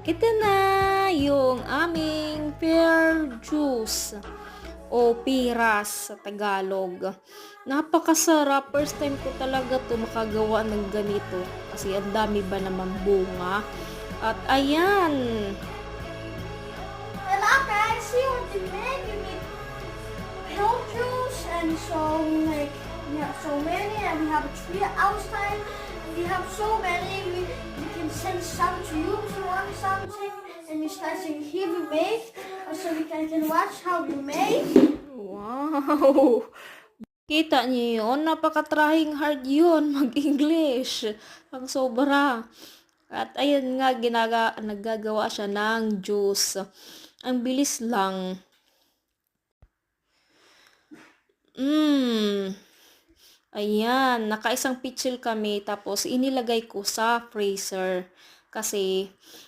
Ito na yung aming pear juice o piras sa Tagalog. Napakasarap. First time ko talaga to makagawa ng ganito kasi ang dami ba naman bunga. At ayan, Hello guys, see what we made? We made pill juice and so like we have so many and we have a tree outside. We have so many. We can send some to you if you want something. And you start saying here we make so we can watch how we make. wow! Kita niyo yun? Napaka-trying hard yun mag-English. Ang sobra. At ayun nga, naggagawa siya ng juice. Ang bilis lang. Ayan, nakaisang pitsil kami tapos inilagay ko sa freezer kasi